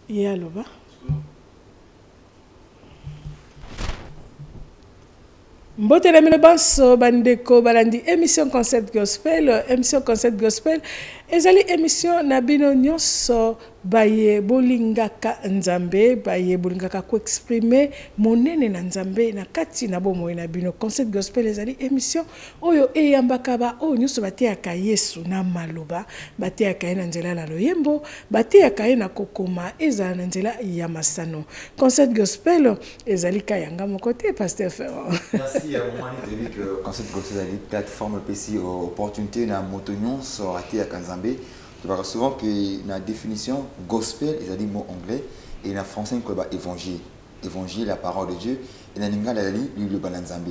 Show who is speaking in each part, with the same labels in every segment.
Speaker 1: Yaloba. Mbote na mino baso bandeko balandi émission Concept Gospel, ezali émission na bino nyonso baye bolingaka nzambe, baye bolingaka ko exprimer monene na nzambe na kati na bomoi na bino. Concept Gospel ezali émission oyo eyambaka ba oyo nyonso bateyaka Yesu na maloba, bateyaka ye na nzela na loyembo, bateyaka ye na kokoma ezala na nzela ya masano. Concept Gospel ezali kayanga mokote Pasteur Ferrand.
Speaker 2: Merci. Moi, je dis que Concept Gospel est une plateforme PC opportunité na motonyon sur à Kanzambé. Tu vois souvent que la définition gospel, c'est-à-dire mot anglais, et dans français, c'est évangile. Évangile, la parole de Dieu, et dans l'anglais, le balanzambé.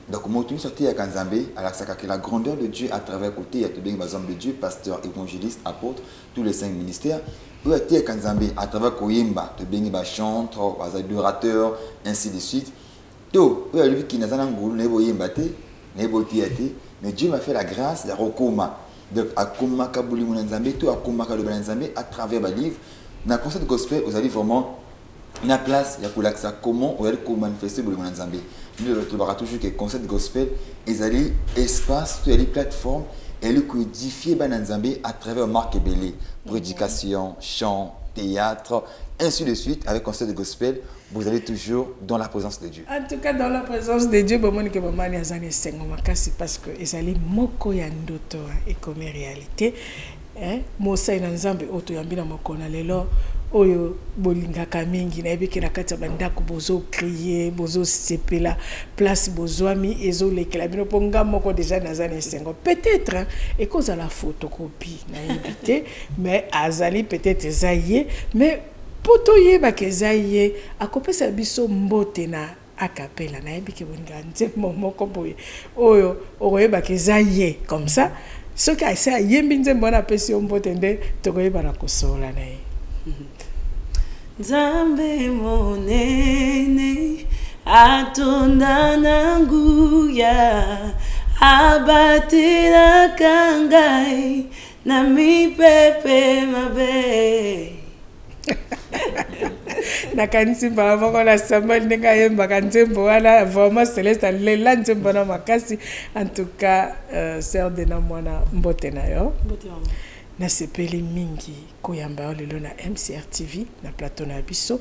Speaker 2: Donc, motonyon sur à Kanzambé, alors que la grandeur de Dieu à travers côté, il y a tout bien les hommes de Dieu, pasteur, évangéliste, apôtre, tous les 5 ministères. Puis à Kanzambé, à travers Koyemba, tout bien les chantres, les adorateurs, ainsi de suite. Donc, lui qui n'a pas mais Dieu m'a fait la grâce de Rokoma. Donc, à Koma Kabouli Mounanzambe, tout à Koma Kabouli à travers le livre. Dans le concept gospel, vous allez vraiment la place, il y a comment on va manifester le Mounanzambe. Nous, on va toujours que le concept gospel, ils allaient espace, toutes les plateformes, et le codifier Bananzambe à travers Marc Ebélé, prédication, chant, théâtre, ainsi de suite, avec le concept de gospel. Vous allez toujours dans la présence de Dieu.
Speaker 1: En tout cas, dans la présence de Dieu, parce que ezali moko ya ndoto et comme réalité. Mosa ina nzambe oto yambina mokona lelo oyo bolingaka mingi na ebiki na kati ya bandako bozo crier bozo sepela place bozwami ezo lekela bino ponga moko déjà nazana esengo peut-être et cause à la photocopie na invité mais azali peut-être zaye mais poto yeba kezaye akopesa biso mbote na akapela na ebiki bonga nzembo moko boye oyo okoyeba kezaye comme ça ce qui a essayé yembi nzembo na pesi mbote nde tokoyeba na kosola na ye
Speaker 3: Nzambe monene atonda na nguya abatela kangai na mipepe mabe
Speaker 1: nakanisi mbala moko na samba ndenge yembaka nzembo wana vraiment Céleste lela nzembo na makasi. En tout cas sœur de na mwana mbote na yo na sepeli mingi koyamba lelo na MCR TV na plateau na biso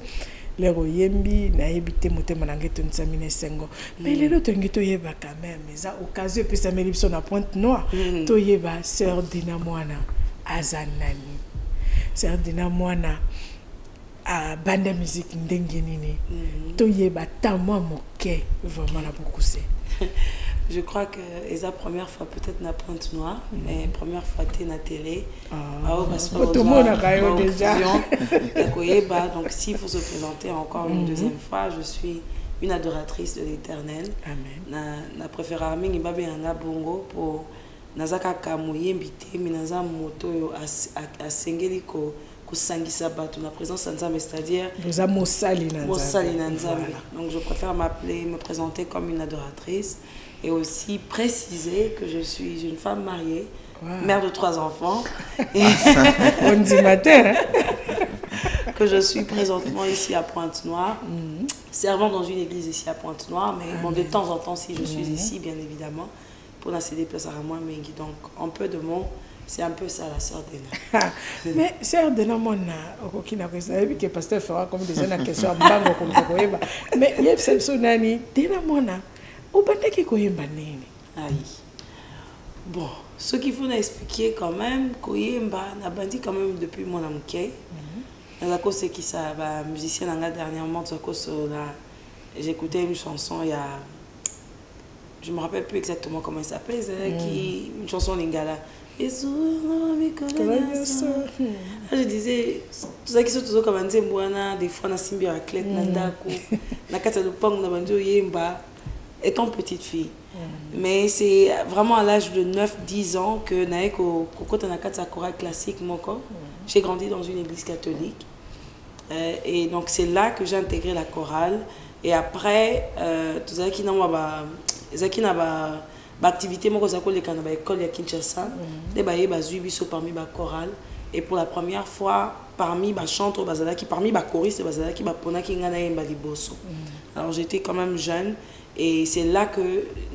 Speaker 1: lero yembi na yebite motema na ngeto nsamine sengo mais lelo tongi to yeba quand même eza occasion pesa meli biso na Pointe Noire to yeba sœur de na mwana azanani sœur de na mwana a bande musique ndenge nini to yeba tamwa moke vraiment na beaucoup c'est.
Speaker 3: Je crois que c'est la première fois peut-être na Pointe Noire, mais première fois t'es na télé.
Speaker 1: Tout le monde a déjà.
Speaker 3: Donc s'il faut se présenter encore une deuxième fois, je suis une adoratrice de l'Éternel.
Speaker 1: Amen.
Speaker 3: Na préféré mingi babe na bongo pour nazaka kamoye mbité mais naza moto yo a sengeli ko sangisa batu na présence de Nzambe, c'est-à-dire
Speaker 1: mosali na
Speaker 3: Nzambe. Donc je préfère me présenter comme une adoratrice et aussi préciser que je suis une femme mariée, mère de 3 enfants et
Speaker 1: on dit matin
Speaker 3: que je suis présentement ici à Pointe-Noire, servant dans une église ici à Pointe-Noire, mais bon, de temps en temps si je suis ici bien évidemment pour n'accéder plus à moi, mais donc un peu de mots. C'est un peu ça la sœur Dena.
Speaker 1: Mais sœur Dena mona okokina ko sabi que pasteur fera comme déjà na question mbango comme koyeba. Mais yeb sebsonani Dena mona obandaki koyemba nini?
Speaker 3: Aïe. Bon, ce qu'il faut expliquer quand même koyemba na bandi quand même depuis mon amke. Na ko c'est qui ça va musicien nga dernièrement ça ko j'écoutais une chanson il y a je me rappelle plus exactement comment elle s'appelle qui une chanson lingala. Je disais, tout ça qui sont toujours comme un zembouana, des fois, on a simbi à clé, nandako, na kata lupang, na banjo yemba, étant petite fille. Mais c'est vraiment à l'âge de 9-10 ans que naeko kokota na kata chorale classique moko. J'ai grandi dans une église catholique. Et donc c'est là que j'ai intégré la chorale. Et après, tout ça qui n'a pas activité moi quand l'école à Kinshasa les baye bazui biso parmi ba chorale Et pour la première fois, parmi les chanteurs, parmi les choristes, alors j'étais quand même jeune. Et c'est là que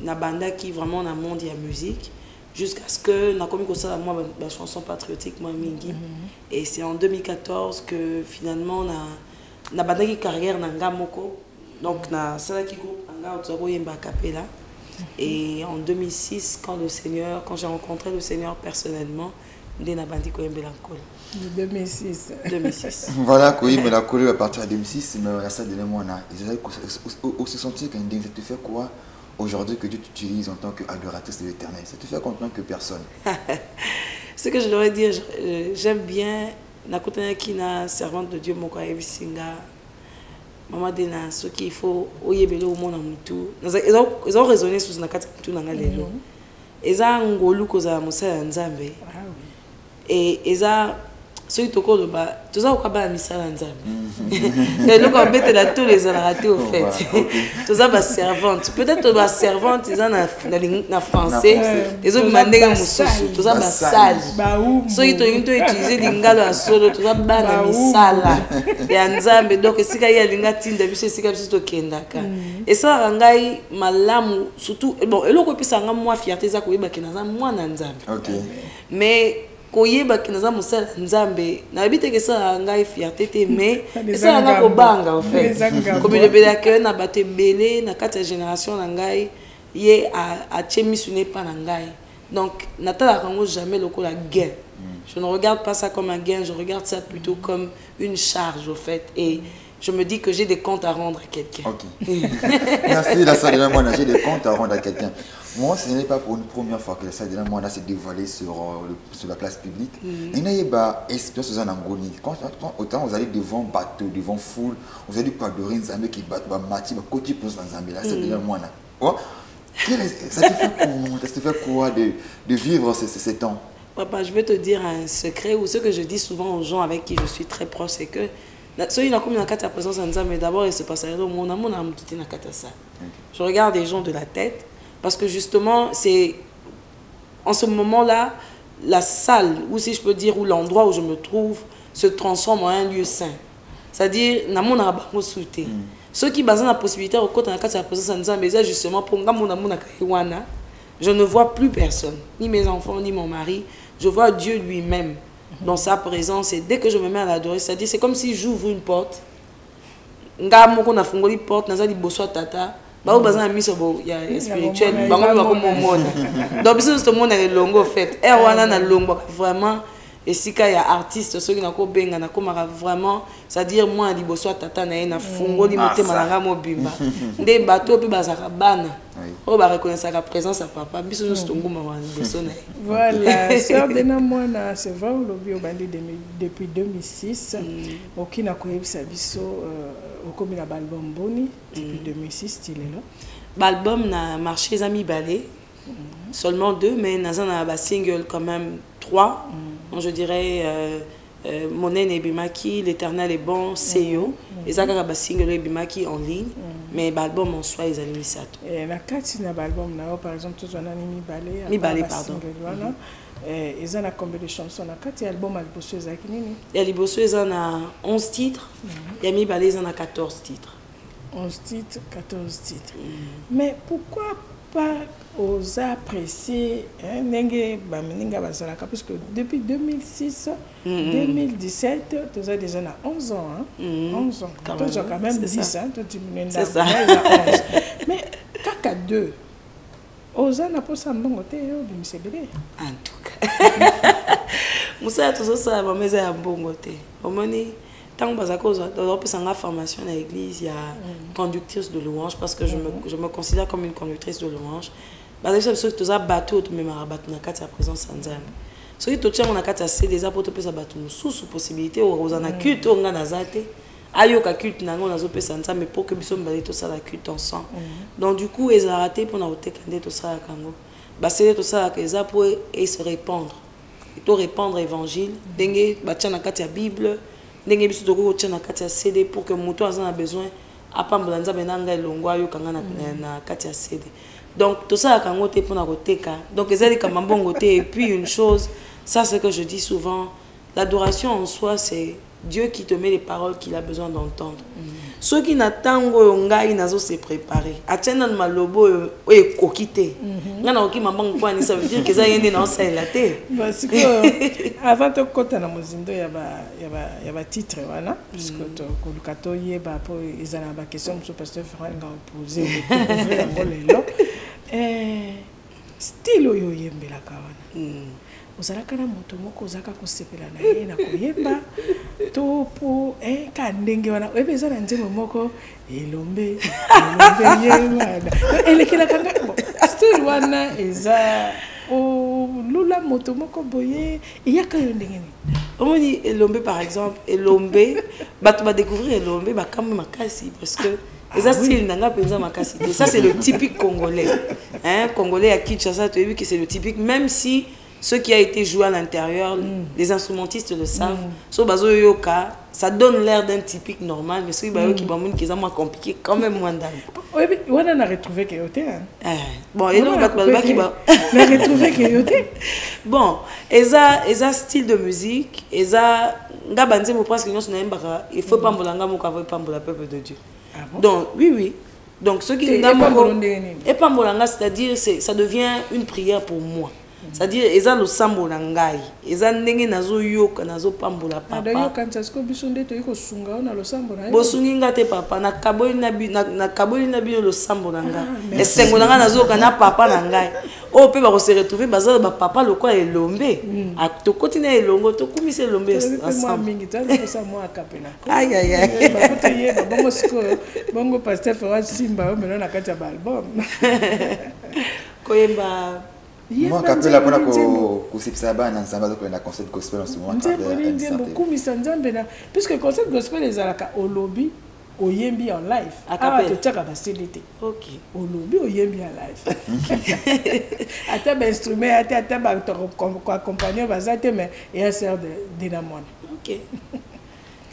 Speaker 3: Nabanda qui vraiment dans le monde de la musique, jusqu'à ce que na komi kosa moi la chanson patriotique moi mingi. Et c'est en 2014 que finalement na banda qui carrière na ngamoko, donc na sala qui groupe nga otoko yemba capella. Et en 2006 quand j'ai rencontré le Seigneur personnellement, ndé na bandi ko yembela nkolo.
Speaker 1: 2006.
Speaker 3: 2006.
Speaker 2: Voilà, mais la couleur à partir de 2006, mais ça de moi là. Aussi sentir qu'un ding, ça te fait quoi aujourd'hui que tu t'utilises en tant qu'adoratrice de l'Éternel? Ça te fait quoi en tant que personne?
Speaker 3: Ce que je devrais dire, j'aime bien la qui na servante de Dieu mon koyebi singa. Maman dena ce qu'il faut oyebele au monde en mutu. Ils ont raisonné sur na kati mutu na ngalelo. Eza ngolu koza musala nzambe.
Speaker 1: Ah oui.
Speaker 3: Et eza ceux qui toko loba toza okaba misala nzambe. Et donc en fait là tous les ont raté au fait. Toza ba servante, peut-être ba servante ils en na français, les autres mandinga mususu, toza ba sale. Ceux qui to utiliser lingalo ya solo toza ba na misala ya nzambe, donc esika ya linga tinda biso esika biso to kendaka. Et ça rangai malamu surtout bon eloko pisanga moi fierté za koyeba kenaza mwana nzambe.
Speaker 2: OK.
Speaker 3: Mais koyeba kinaza musala nzambe na bité que ça ngai fierté te mais ça nga ko banga en fait comme le bela que na baté belé na 4 génération na ngai ye a tchemisu pas na ngai donc natala kango jamais lokola gain. Je ne regarde pas ça comme un gain, je regarde ça plutôt comme une charge au fait et je me dis que j'ai des comptes à rendre à quelqu'un.
Speaker 2: OK. Merci la salle de la moine, j'ai des comptes à rendre à quelqu'un. Moi, ce n'est pas pour une première fois que la salle de la moine s'est dévoilée sur la place publique. Il y a pas expérience en Angolie. Quand autant vous allez devant bateau, devant foule, vous allez pas adorer un Zambé qui bat mati, côté pour un Zambé la salle de la moine. Ça te fait quoi de vivre ces temps?
Speaker 3: Papa, je vais te dire un secret ou ce que je dis souvent aux gens avec qui je suis très proche, c'est que celui qui a commis la présence en Nzambe, mais d'abord il se passe mon amour n'a quitté na ça. Je regarde les gens de la tête parce que justement c'est en ce moment-là la salle ou si je peux dire ou l'endroit où je me trouve se transforme en un lieu saint. C'est-à-dire namour n'a pas sauté. Ceux qui basent la possibilité de côté na présence en Nzambe, c'est justement pour ngamour na kaiwana. Je ne vois plus personne, ni mes enfants ni mon mari. Je vois Dieu lui-même dans sa présence et dès que je me mets à l'adorer, c'est-à-dire c'est comme si j'ouvre une porte. Nga moko na fungoli porte naza liboso tata. Ba o bazana miso bo ya spirituel, bango ba ko momona. Donc biso tout le monde est longo fait. Et wana na longo vraiment et si il y a artiste ceux qui na ko benga na ko mara vraiment, c'est-à-dire moi liboso tata na na fungoli motema na nga mobimba. Nde bato pe bazaka bana. On va reconnaître sa présence à papa.
Speaker 1: Voilà, sœur de Namona, c'est vrai, au lobby au Bandi depuis 2006. Aucun n'a connu sa biso au commun album Boni depuis 2006, il est là.
Speaker 3: L'album n'a marché les amis ballet, seulement 2, mais n'a un single quand même 3. Donc je dirais Mon Aîne et Bimaki, L'Éternel est bon, Seyo. Et ça a un single et Bimaki en ligne. Mais l'album en soi, ils ont mis ça.
Speaker 1: Et la carte, l'album, par exemple, tout le monde a mis ballet.
Speaker 3: Mi ballet, pardon.
Speaker 1: Ils ont combien de chansons? La carte, l'album a bossé à Kinini.
Speaker 3: Et les bosseux, ils ont 11 titres. Et Mi ballet, ils ont 14 titres.
Speaker 1: 11 titres, 14 titres. Mais pourquoi pas aux apprécier parce que depuis 2006, 2017, tu as déjà 11 ans. 11 ans. Tu as quand même 10 ans.
Speaker 3: C'est ça.
Speaker 1: Mais caca 2, aux ans, pas ça bon côté,
Speaker 3: en tout cas. Moussa, tout ça, ma maison est un bon côté. Tant que j'ai une formation à l'église, il y a conductrice de louange parce que je me considère comme une conductrice de louange. Parce que tu as bateau, tu as battu la présence en Nzambe. Si tu as mon akata c'est des apôtres qui ont battu sous possibilité aux en culte on a nazate ayoka culte nango nazo pesa Nzambe pour que biso mbali to ça la culte ensemble. Donc du coup ils ont raté pour na otekande to ça kango. Ba c'est to ça que ça pour et se répandre. Et to répandre évangile, dengue batcha na kati ya Bible. Ndenge biso toko tchana kati ya CD pour que moto a besoin apambola Nzambe nanga elongwa yo kanga na kati ya CD. Donc tout ça kango te pona koteka. Donc ezali kamambongo te et puis une chose, ça c'est que je dis souvent, l'adoration en soi, c'est Dieu qui te met les paroles qu'il a besoin d'entendre. Ceux qui n'attendent pas, ils n'ont se préparer. Attendent malobo et kokité. Ça veut dire que ça y est dans ça la tête.
Speaker 1: Parce que avant de côté na mozindo y a titre voilà parce que quand le cato y est bah pour ils ont la question sur pasteur Franck a posé style yo yembela kawana. Ozalaka na moto moko ozaka kosepela na ye na koyemba to po ka ndenge wana ebeza na nzembo moko elombe yemana elekela kanga style wana eza o lula moto moko boye iyaka yo ndenge ni
Speaker 3: omoni elombe par exemple elombe bato ba découvrir elombe ba kamwe makasi parce que ça style nanga penza makasi ça c'est le typique congolais congolais à Kinshasa tu as vu que c'est le typique même si ce qui a été joué à l'intérieur, les instrumentistes le savent. So bazo yoka, ça donne l'air d'un typique normal, mais ceux qui sont moins compliqués, quand même moins d'âme.
Speaker 1: Oui, mais on a retrouvé que yote.
Speaker 3: Bon, et non, on a
Speaker 1: retrouvé que yote.
Speaker 3: Bon, et ça style de musique, et ça, ngabanze mo presque nous sommes n'embara, il faut pas m'bolanga mo kavo pas m'bola peuple de Dieu. Donc oui. Donc ceux qui n'ont et pas m'bolanga, c'est-à-dire ça devient une prière pour moi. C'est-à-dire eza lo sambo na ngai eza ndenge nazo yoka nazo pambola papa
Speaker 1: d'ailleurs quand ça se kobisonde to yiko sunga na lo sambo na
Speaker 3: bosungi ngate papa na kaboli na bi lo sambo na ngai esengo na ngai nazo kana papa na ngai o pe ba ko se retrouver bazalo ba papa lokwa elombe to kotina elongo to kumise elombe ensemble
Speaker 1: mingi tala ko sa mo akapela
Speaker 3: aïe aïe aïe
Speaker 1: ba ko ye ba bongo siko bongo pasteur Fera Simba o melo na kati ya album
Speaker 3: koyemba.
Speaker 2: Moi, quand tu as pour un concert gospel en ce moment,
Speaker 1: puisque le concert gospel est à Olobi, au Yembi en live.
Speaker 3: À Capelle.
Speaker 1: Ok. Olobi, au Yembi en live. À tes instruments, à tes accompagnants, mais et à sœur de Namon.
Speaker 3: Ok.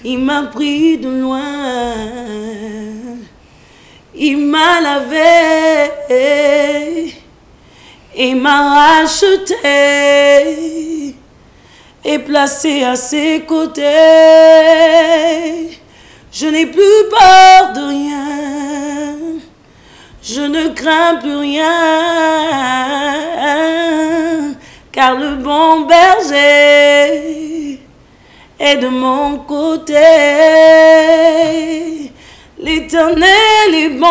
Speaker 3: Il m'a pris de loin, il m'a lavé. Et m'a racheté et placé à ses côtés. Je n'ai plus peur de rien, je ne crains plus rien, car le bon berger est de mon côté. L'Éternel est bon.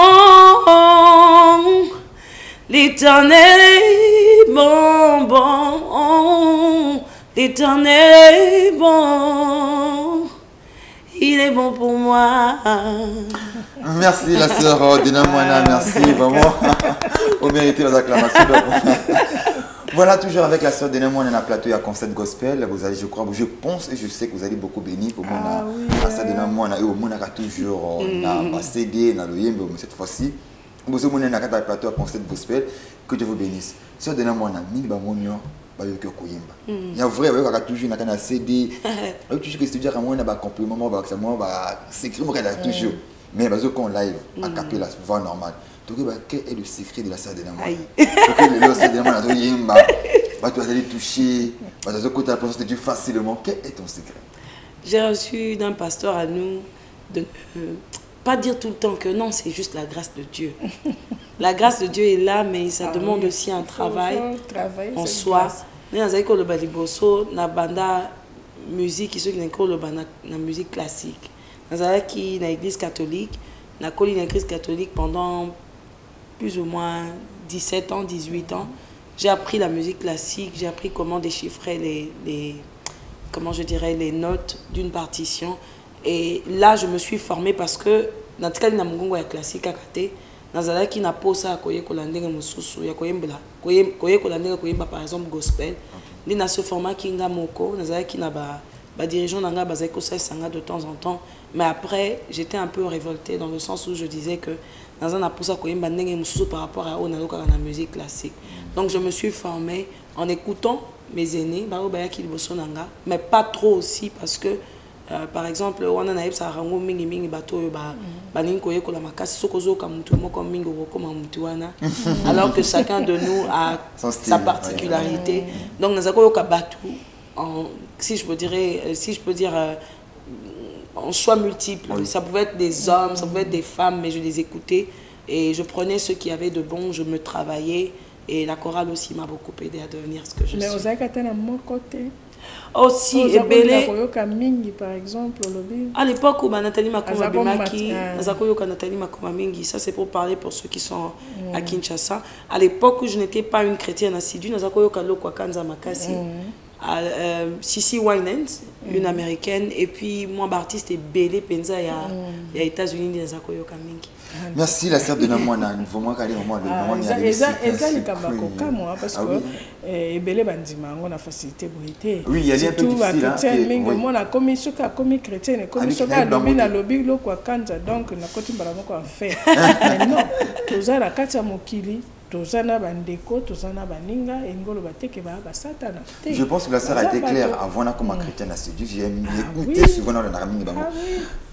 Speaker 3: L'Éternel est bon, bon, l'Éternel est bon, il est bon pour moi.
Speaker 2: Merci la sœur Dina Moana, merci vraiment, vous méritez vos acclamations. Voilà, toujours avec la sœur Dina Moana dans la plateau à concert gospel, vous allez, je crois, je pense et je sais que vous allez beaucoup bénir pour moi, la sœur Dina Moana, et au monde a toujours un CD, dans le yembe, cette fois-ci. Vous avez un plateau à concert gospel, que Dieu vous bénisse. Si vous avez un mini bamonio, il y a vrai, il y a toujours un CD, il y a toujours que studio un compliment, c'est écrit toujours. Mais quand on live, à capter la voix normale. Donc, quel est le secret de la salle de l'amour? Le salle de l'amour, tu vas aller toucher, tu vas écouter la présence de Dieu facilement. Quel est ton secret?
Speaker 3: J'ai reçu d'un pasteur à nous de pas dire tout le temps que non, c'est juste la grâce de Dieu. La grâce de Dieu est là, mais ça demande aussi un travail en soi. Nous avons le baliboso, na banda musique, ceux qui ont la musique classique. Nous avons qui na l'église catholique, na collé l'église catholique pendant plus ou moins 17 ans, 18 ans. J'ai appris la musique classique, j'ai appris comment déchiffrer comment je dirais, les notes d'une partition. Et là, je me suis formée parce que dans le cas de la classique à côté, dans le cas n'a pas ça par exemple gospel, dans ce format qui n'a moko, dans le cas n'a dirigeant n'a pas de temps en temps. Mais après, j'étais un peu révoltée dans le sens où je disais que dans un aposa par rapport à la musique classique. Donc je me suis formée en écoutant mes aînés, mais pas trop aussi parce que par exemple, on a ça rango mingi mingi bateau baningi koyeko la makasi sokozo ka mutu moko mingi okoma mutu wana alors que chacun de nous a sa particularité. Donc nous avons ka batu si je peux dire, en choix multiples. Oui. Ça pouvait être des hommes, ça pouvait être des femmes, mais je les écoutais. Et je prenais ce qu'il y avait de bon, je me travaillais. Et la chorale aussi m'a beaucoup aidé à devenir ce que je suis.
Speaker 1: Mais vous avez à mon côté
Speaker 3: aussi, et belé.
Speaker 1: Par exemple,
Speaker 3: à l'époque où Nathalie Makoma Bemaki, Nathalie Makoma Mingi, ça c'est pour parler pour ceux qui sont à Kinshasa. À l'époque où je n'étais pas une chrétienne assidue, Nazakoyoka Lokwa Kanza Makasi. Sissi Winans, une américaine, et puis moi, Bartiste et Belé Penza, il y a États-Unis, des Zakoyoka Mingi.
Speaker 2: Merci la sœur de Namwana. Vraiment, parce
Speaker 1: que Belé Bandima, on a facilité Boité.
Speaker 2: Oui, il y a un peu difficile.
Speaker 1: On a commis ce qu'a commis chrétien, commis ce qu'a lobby, la lobby, le quoi, Kanza, donc, on a continué à faire. Mais non, tous à la Katia Mokili.
Speaker 2: Je pense que la sœur a été claire avant comme chrétienne assidue. J'ai écouté souvent dans le Naraming.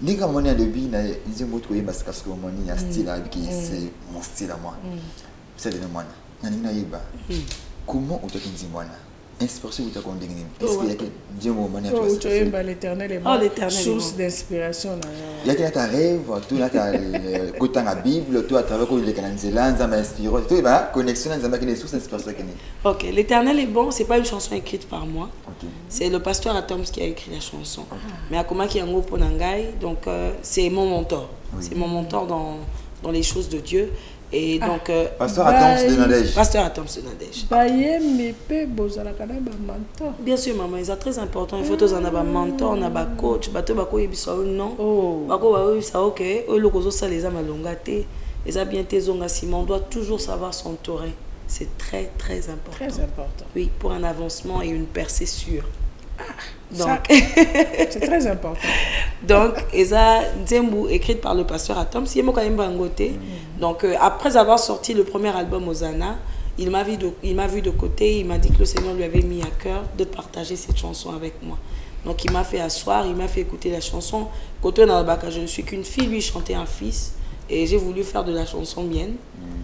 Speaker 2: Les gars, on a le bi, ils ont trouvé parce que il y a un style qui c'est mon style à moi. C'est le moi. Comment on te dit moi? Inspiration ou ta condamné? Est-ce qu'il y a que Dieu m'a manié
Speaker 1: à l'éternel est source d'inspiration.
Speaker 2: Il y a que ta rêve, tout là ta côté la Bible, tout à travers quoi les canalisations, ça m'a inspiré, tout bah connexion ça m'a créé source d'inspiration.
Speaker 3: OK, l'éternel est bon, c'est pas une chanson écrite par moi. C'est le pasteur Atoms qui a écrit la chanson. Mais Akoma qui est un groupe Ponangai, donc c'est mon mentor. C'est mon mentor dans les choses de Dieu. Et donc,
Speaker 2: Pasteur Atoms de Nadège.
Speaker 3: Pasteur Atoms de Nadège. Bien sûr, maman, c'est très important. Il faut que tu aies un mentor, un coach, un coach, non. Ok, on doit toujours savoir s'entourer. C'est très, très important.
Speaker 1: Très important.
Speaker 3: Oui, pour un avancement et une percée sûre.
Speaker 1: Donc, c'est très important.
Speaker 3: Donc, Eza Nzembu, écrite par le pasteur Atoms, donc après avoir sorti le premier album Hosanna, il m'a vu de côté, il m'a dit que le Seigneur lui avait mis à cœur de partager cette chanson avec moi. Donc il m'a fait asseoir, il m'a fait écouter la chanson. Côté Nalbaka, je ne suis qu'une fille, lui chantait un fils, et j'ai voulu faire de la chanson mienne.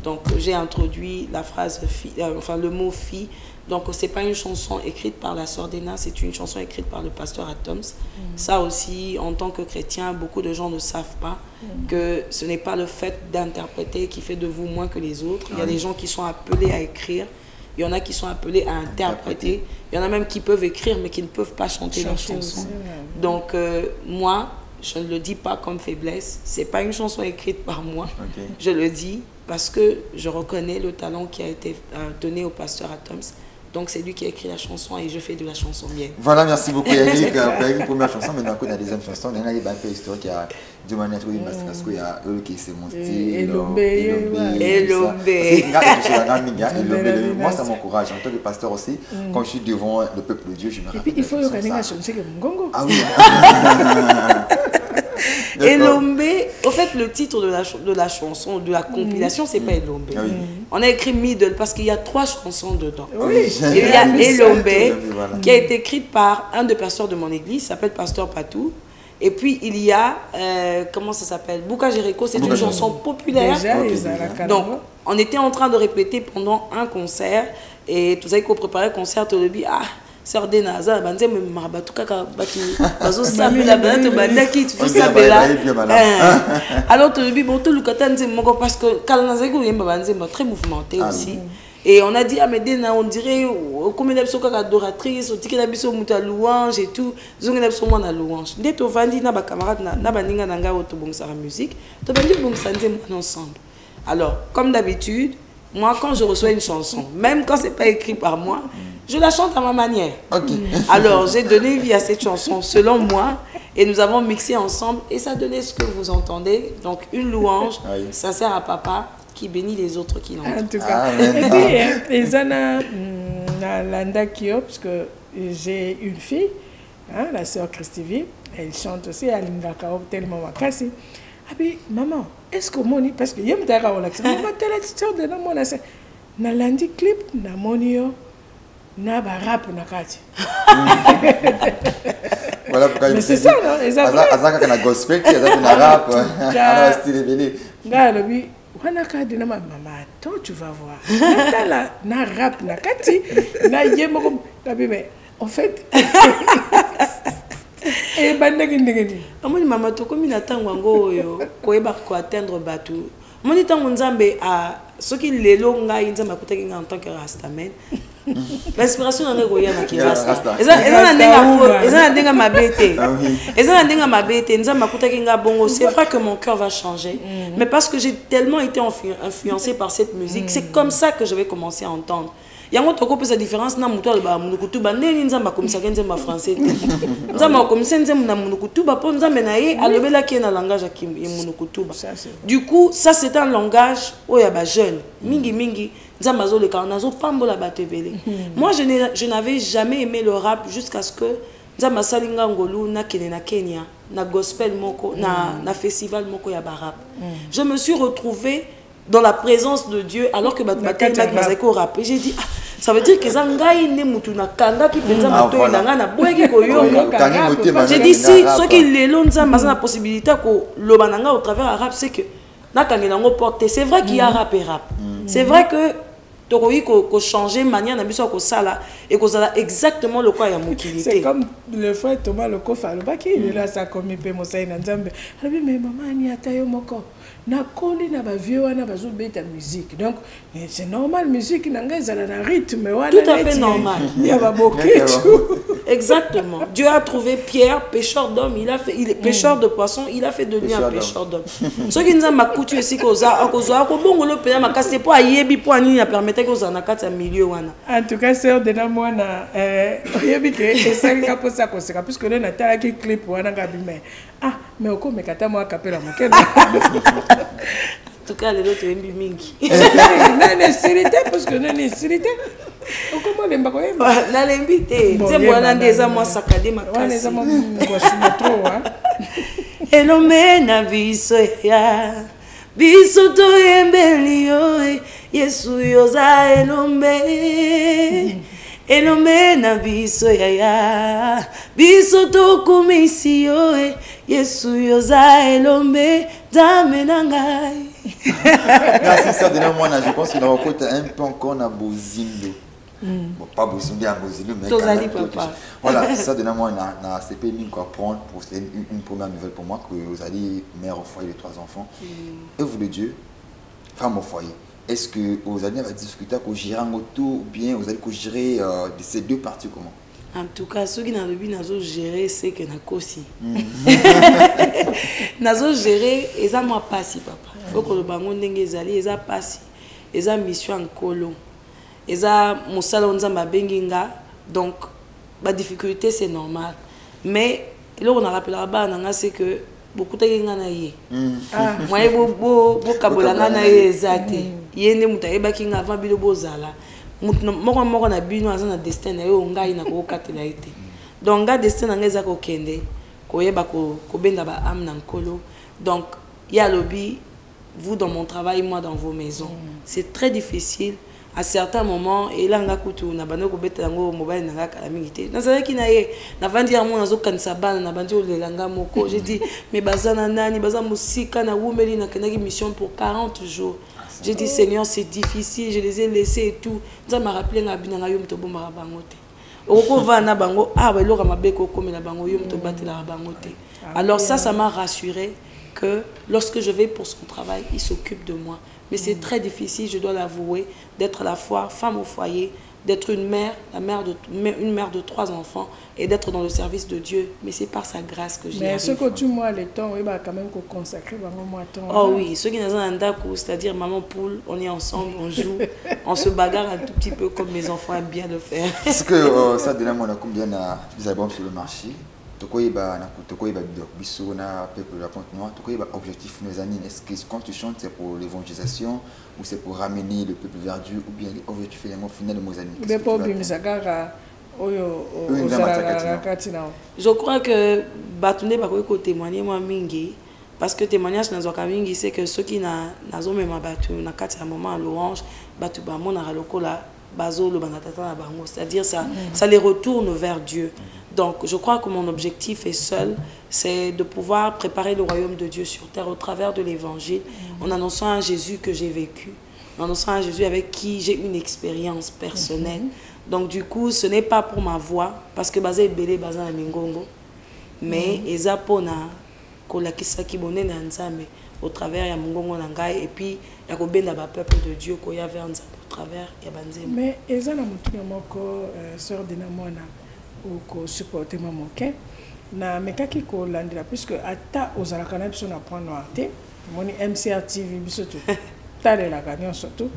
Speaker 3: Donc j'ai introduit la phrase le mot fille. Donc, ce n'est pas une chanson écrite par la sœur Dena, c'est une chanson écrite par le pasteur Atoms. Ça aussi, en tant que chrétien, beaucoup de gens ne savent pas que ce n'est pas le fait d'interpréter qui fait de vous moins que les autres. Il y a des gens qui sont appelés à écrire, il y en a qui sont appelés à interpréter, il y en a même qui peuvent écrire mais qui ne peuvent pas chanter leur chanson. Donc, moi, je ne le dis pas comme faiblesse, ce n'est pas une chanson écrite par moi, je le dis parce que je reconnais le talent qui a été donné au pasteur Atoms. Donc c'est lui qui a écrit la chanson et je fais de la chanson mienne.
Speaker 2: Voilà, merci beaucoup Yannick. Après une première chanson, maintenant qu'on a la deuxième chanson, il y a un peu historique, il y a du manière où il y a eux qui c'est mon style. Moi ça m'encourage en tant que pasteur aussi. Quand je suis devant le peuple de Dieu, je me rappelle.
Speaker 1: Et puis il faut que la chanson que Mongongo.
Speaker 2: Ah oui.
Speaker 3: Elombe, au fait, le titre de la chanson, de la compilation, c'est pas Elombe. On a écrit Middle parce qu'il y a 3 chansons dedans.
Speaker 1: Oui.
Speaker 3: Et il y a Elombe qui a été écrite par un des pasteurs de mon église, s'appelle Pasteur Patou. Et puis il y a, comment ça s'appelle, Bouka Jericho, c'est une chanson populaire. Donc, on était en train de répéter pendant un concert. Et tout ça, qu'on préparait le concert, au début, sœur de Naza, banze me marabatu kaka batu bazo samula bantu bandaki tout ça bela. Alors tu dis bon tout le kata nze moko parce que kala naza ko yemba banze très mouvementé aussi. Et on a dit à Medina, on dirait comme une personne adoratrice, on dit qu'il a besoin de louange et tout, ils ont besoin de louange. Dès que tu vas dire na ba camarade na ba ninga nanga auto bon sa musique, tu vas dire bon ça ensemble. Alors comme d'habitude, moi quand je reçois une chanson, même quand c'est pas écrit par moi, je la chante à ma manière. Alors, j'ai donné vie à cette chanson selon moi et nous avons mixé ensemble et ça donnait ce que vous entendez. Donc, une louange, ça sert à papa qui bénit les autres qui l'entendent.
Speaker 1: En tout cas. Et puis, Zana Landa Kyo, parce que j'ai une fille, la sœur Christivie, elle chante aussi à Lingaka, tellement wakasi. Ah puis, maman, est-ce que mon parce que j'aime ta relaxation, maman, t'es la sœur de la mona, c'est na landi clip, na monio. Na ba rap na kati.
Speaker 2: Voilà pourquoi
Speaker 1: mais c'est ça non,
Speaker 2: Azaka kana gospel qui azaka na rap, ana style belé.
Speaker 1: Ngalo bi wana kadi na maman, toi tu vas voir. Na rap na kati, na yemo comme kabi mais En fait, et bandaki
Speaker 3: amoni mama to komi na tango ngo yo koyeba ko atteindre batu moni tango nzambe a soki lelo ngai nzambe akutaki nga en tant que rastaman l'inspiration na ngo ya na kirasta eza na ndenga mabete eza na ndenga mabete nzambe akutaki nga bongo c'est vrai que mon cœur va changer mais parce que j'ai tellement été influencée par cette musique c'est comme ça que je vais commencer à entendre. Yango toko pesa différence na mutu ba munukutu ba neni nzamba komisaka nzamba français nzamba komisa nzamba na munukutu ba po nzamba na ye alobela ki na langage ya munukutu ba du coup ça c'est un langage oya ba jeune mingi nzamba zo le kana zo pambola ba tebele. Moi je n'avais jamais aimé le rap jusqu'à ce que nzamba salinga ngolu na Kenya na gospel moko na festival moko ya ba rap. Je me suis retrouvée dans la présence de Dieu alors que j'ai dit ça veut dire que zangai ne mutuna kanga ki penza mato nanga na boyeki ko yo j'ai dit si ce qui les lonza mazana possibilité ko lobananga au travers arabe c'est que na kangena ngo porter c'est vrai qu'il y a rap et rap c'est vrai que toroyi ko changer manière na biso ko sala et ko sala exactement le quoi ya mokili.
Speaker 1: C'est comme le frère Thomas le kofa le baki il est là ça comme pe mosai na nzambe abi mais maman ni atayo moko na koli na ba vieux wana bazo beta musique donc c'est normal musique na ngai zala na rythme wana
Speaker 3: tout à fait normal
Speaker 1: il y a ba boketu
Speaker 3: exactement. Dieu a trouvé Pierre pêcheur d'hommes il est pêcheur de poissons il a fait de lui un pêcheur d'hommes ce qui nous a makutu aussi koza akozwa ko bongolo pena makase po ayebi po ani na permettre que za na kati ya milieu wana.
Speaker 1: En tout cas c'est de na mwana oyebi ke esanga po ça koseka puisque le na tala ki clip wana ngabi mais oko mekata mo akapela mokena.
Speaker 3: En tout cas, les autres aiment mingi.
Speaker 1: Non, nécessité parce que non nécessité. Comment les mbako yemba?
Speaker 3: Na lembité. C'est moi là déjà moi saccadé ma casse.
Speaker 1: Ouais, les amants moi je trop hein.
Speaker 3: Elomé na biso ya. Biso to yembelio Yesu yoza elomé. Elomé na biso ya. Biso to komisio Yesu yoza elomé dame nangai.
Speaker 2: Merci ça de moi je pense qu'il a rencontré un peu encore na Bozindo. Bon pas Bozindo à Bozindo mais voilà ça de moi na CP min quoi prendre pour c'est une première nouvelle pour moi que vous allez mère au foyer de 3 enfants. Et vous de Dieu femme au foyer. Est-ce que vous allez discuter avec gérer en auto ou bien vous allez gérer de ces deux parties comment?
Speaker 3: En tout cas, ceux qui n'ont pas géré, c'est que nous aussi. Nous gérer, et ça moi pas si papa. Il faut que le bangon n'engezali, et ça pas si, et ça mission en colo, et ça mon salon zamba benginga. Donc, la difficulté c'est normal. Mais là on a rappelé là-bas, c'est que beaucoup de gens na yé. Moi bo kabolanga na yé zate. Yende mutaeba kinga avant bilo bozala. Moko na bino azana destin na yo ngai na ko katela ite donc ga destin na ngeza ko kende ko yeba ko benda ba am na nkolo donc ya lobi vous dans mon travail moi dans vos maisons c'est très difficile à certains moments et là nga kutu na bano ko beta ngo mobile na nga kala mingité na zaki na ye na vandi ya mona zo kanisa bana na bandi olelanga moko j'ai dit mais bazana nani baza musika na wumeli na kenaki mission pour 40 jours. J'ai dit Seigneur c'est difficile, je les ai laissés et tout. Ça m'a rappelé nga binanga yom to bomba bangote. Oko va na bango ah ba loka mabeko comme na bango yom to batela bangote. Alors ça m'a rassuré que lorsque je vais pour son travail, il s'occupe de moi. Mais c'est très difficile, je dois l'avouer, d'être à la fois femme au foyer, d'être une mère, une mère de 3 enfants et d'être dans le service de Dieu. Mais c'est par sa grâce que j'y arrive.
Speaker 1: Mais ce que tu moi le temps, il va quand même consacrer moi temps.
Speaker 3: Oh oui, ceux qui n'ont un dakou, c'est-à-dire maman poule, on est ensemble, on joue, on se bagarre un tout petit peu comme mes enfants aiment bien le faire.
Speaker 2: Est-ce que ça donne moi combien d'albums sur le marché? Objectif est-ce que quand tu chantes c'est pour l'évangélisation ou c'est pour ramener le peuple vers Dieu ou bien l'objectif final de Mozambique?
Speaker 3: Je crois que Batoune va témoigner moi mingi parce que témoignage dans mingi c'est que ceux qui n'ont même battu na kati moment à l'orange batu ba mona lokola bazo le banatata na bango c'est-à-dire ça les retourne vers Dieu. Donc je crois que mon objectif est seul, c'est de pouvoir préparer le royaume de Dieu sur terre au travers de l'évangile en annonçant un Jésus que j'ai vécu, en annonçant un Jésus avec qui j'ai une expérience personnelle. Donc du coup, ce n'est pas pour ma voix, parce que basé belé basé na mingongo, mais eza pona kolakisa ki bonene nzambe au travers ya mongongo na ngai et puis ya ko benda ba peuple de Dieu ko ya vers nzambe au travers ya banzembo.
Speaker 1: Mais eza na mutuna moko sœur de namona ou ko supporter mamoke na mekaki ko landira puisque ata ozalaka na biso na point noir te moni MCR TV biso tu tale la gagnant surtout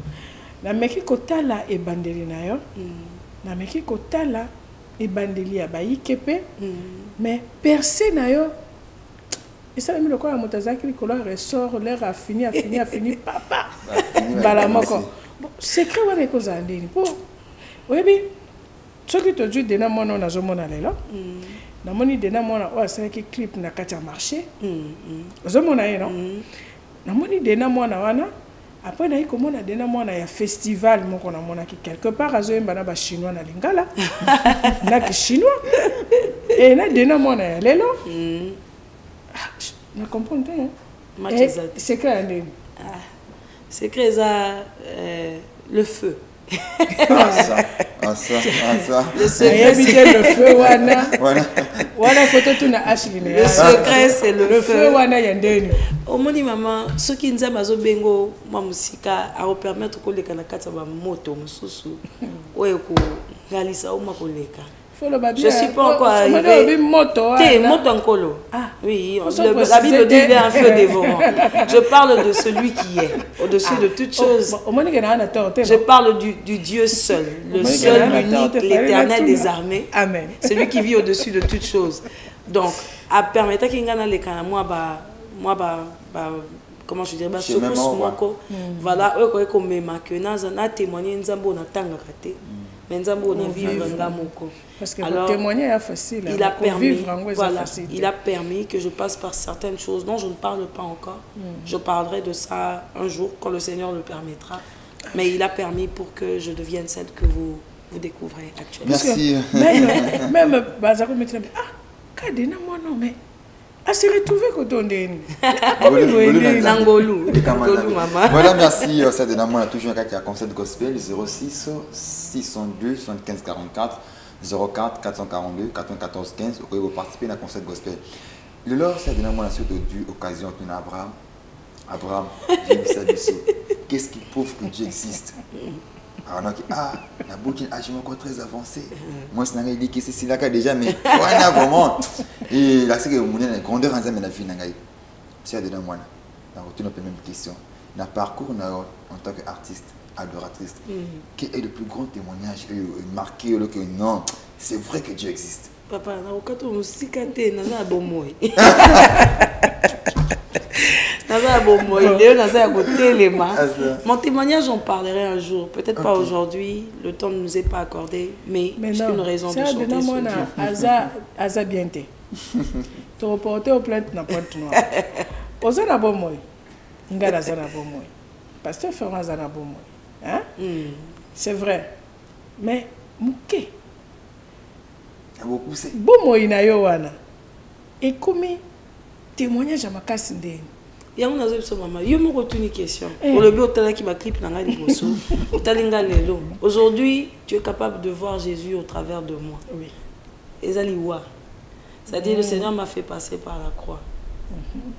Speaker 1: na meki ko tala e bandeli na yo na meki ko tala e bandeli ya bayikepe mais percé na yo et ça même le quoi motazaki li kolor ressort l'air a fini papa bala moko secret wana ko zandeni po oyebi soki to ju dena mona na zo mona lelo na moni dena mona o asalaki clip na kati ya marché zo mona ye non na moni dena mona wana après na iko mona dena mona ya festival moko na mona ki quelque part azo yemba na ba chinois na lingala na ki chinois et na dena mona ya lelo na comprendre hein secret ndeni
Speaker 3: secret ça le feu.
Speaker 2: Ça.
Speaker 3: Le secret,
Speaker 1: le feu wana. Wana photo tu na Ashley.
Speaker 3: Le secret c'est le feu
Speaker 1: wana yandeni.
Speaker 3: Au moni maman, ce qui nza mazo bengo ma musika a permettre ko leka na kata ba moto mususu. Oye ko galisa o makoleka. Je suis pas encore arrivé. Moto Nkolo. Ah oui, la Bible dit il est un feu dévorant. Je parle de celui qui est au-dessus de toutes choses. Je parle du Dieu seul, le seul, l'unique, l'éternel des armées.
Speaker 1: Amen.
Speaker 3: Celui qui vit au-dessus de toutes choses. Donc, à permettre qu'il y ait comment je dirais, voilà, témoigner
Speaker 1: parce que le témoignage est facile.
Speaker 3: Il a permis que je passe par certaines choses dont je ne parle pas encore. Je parlerai de ça un jour quand le Seigneur le permettra. Mais il a permis pour que je devienne celle que vous découvrez actuellement.
Speaker 2: Merci.
Speaker 1: Même Bazako me dit ah, Kadena moi non mais à se retrouver quand on est
Speaker 3: Nangolou, maman.
Speaker 2: Voilà, merci. Ça de on a toujours un cas qui a concept gospel 06 602 75 44 04 442 94 15. Vous pouvez participer à la concept gospel. Le lors, c'est de on a surtout dû occasion de Abraham, qu'est-ce qui prouve que Dieu existe? Alors, la boutique est encore très avancée. Moi, je n'ai dit que c'est là déjà, mais on a vraiment. Et là, c'est que vous avez une grandeur en la vie. C'est de moi. On retourne un peu la même question. Dans le parcours, en tant qu'artiste, adoratrice, quel est le plus grand témoignage marqué que non, c'est vrai que Dieu existe?
Speaker 3: Papa, quand on s'y cante, on a un bon mot. Mon témoignage, j'en parlerai un jour. Peut-être pas aujourd'hui, le temps ne nous est pas accordé, mais j'ai une raison de chanter sur Dieu.
Speaker 1: Aza bien te. Te reporter aux plaintes n'a pas de noir. Oza na bon moi. Ngala za na bon moi. Pasteur Ferrand za na bon moi. Hein? C'est vrai. Mais muke. Bon moi ina yo wana. Et comme témoignage à ma casse ndeni.
Speaker 3: Il y a une maman. Il y a une question. Pour le but qui m'a clip aujourd'hui, tu es capable de voir Jésus au travers de moi.
Speaker 1: Oui.
Speaker 3: C'est-à-dire le Seigneur m'a fait passer par la croix.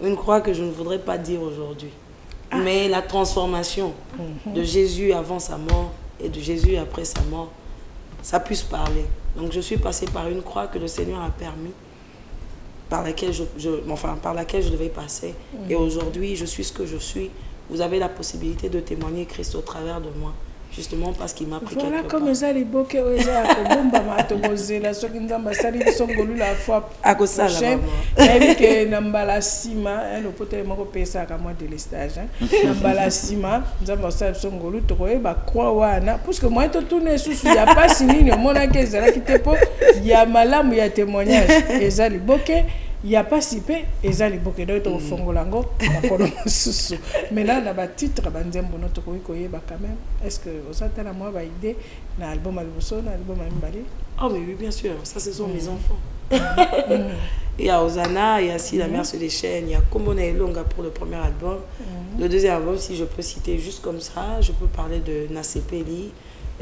Speaker 3: Une croix que je ne voudrais pas dire aujourd'hui. Mais la transformation de Jésus avant sa mort et de Jésus après sa mort, ça puisse parler. Donc je suis passée par une croix que le Seigneur a permis. Par laquelle je devais passer. Et aujourd'hui, je suis ce que je suis. Vous avez la possibilité de témoigner Christ au travers de moi. Justement parce qu'il m'a pris quelque part.
Speaker 1: Voilà comme ça, les bokeh, la fois prochaine. Et Nambala Sima, le pote est mort payé ça à moi de l'estage. Nambala Sima, nous avons ça son golou, tu vois, bah quoi wana. Parce que moi, tout tourne sous, il n'y a pas signé, mon enquête, il y a malam, il y a témoignage. Et ça, les bokeh. Il n'y a pas si peu, et ça les bokeh au Fongolango, mais là, dans le titre, quand même, est-ce que vous avez la moi idée dans l'album Alboso, dans l'album Alimbali?
Speaker 3: Oh, mais oui, bien sûr, ça ce sont mes enfants. Il y a Osana, il y a Si la mer se déchaîne, il y a Komona et Longa pour le premier album. Le deuxième album, si je peux citer juste comme ça, je peux parler de Nasepeli,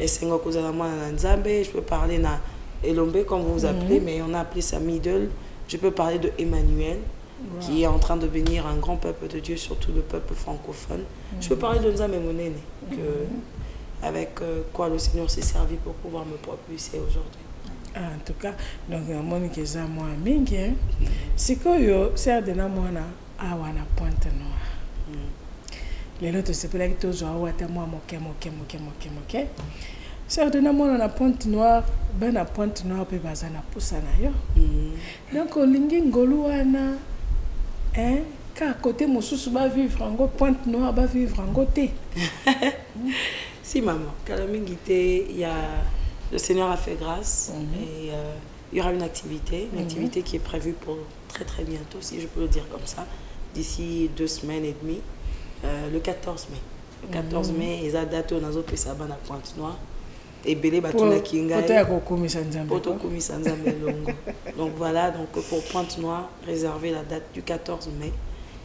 Speaker 3: Sengo Kozalama Nzambe, je peux parler na Elombe, comme vous appelez, mais on a appelé ça Middle. Je peux parler de Emmanuel, qui est en train de devenir un grand peuple de Dieu, surtout le peuple francophone. Je peux parler de Nzambe Monene, avec quoi le Seigneur s'est servi pour pouvoir me propulser aujourd'hui.
Speaker 1: En tout cas, donc Monique est à moi mingi. C'est que c'est de la moana à wana pointe noire. Les autres c'est pour que tous ont été moi moke. C'est de la moana na pointe noire, ben na pointe noire pe bazana poussana yo. Donc olingi ngolu wana car côté mosusu va vivre en pointe noire va vivre en côté.
Speaker 3: Si maman, Kalamingité, il y a le Seigneur a fait grâce et il y aura une activité qui est prévue pour très très bientôt, si je peux le dire comme ça, d'ici 2 semaines et demie, le 14 mai. Le 14 mai, ils ont daté au Nazo Pesaba na Pointe Noire. Et Belé Batuna Kinga. Donc voilà, donc pour Pointe Noire, réservez la date du 14 mai.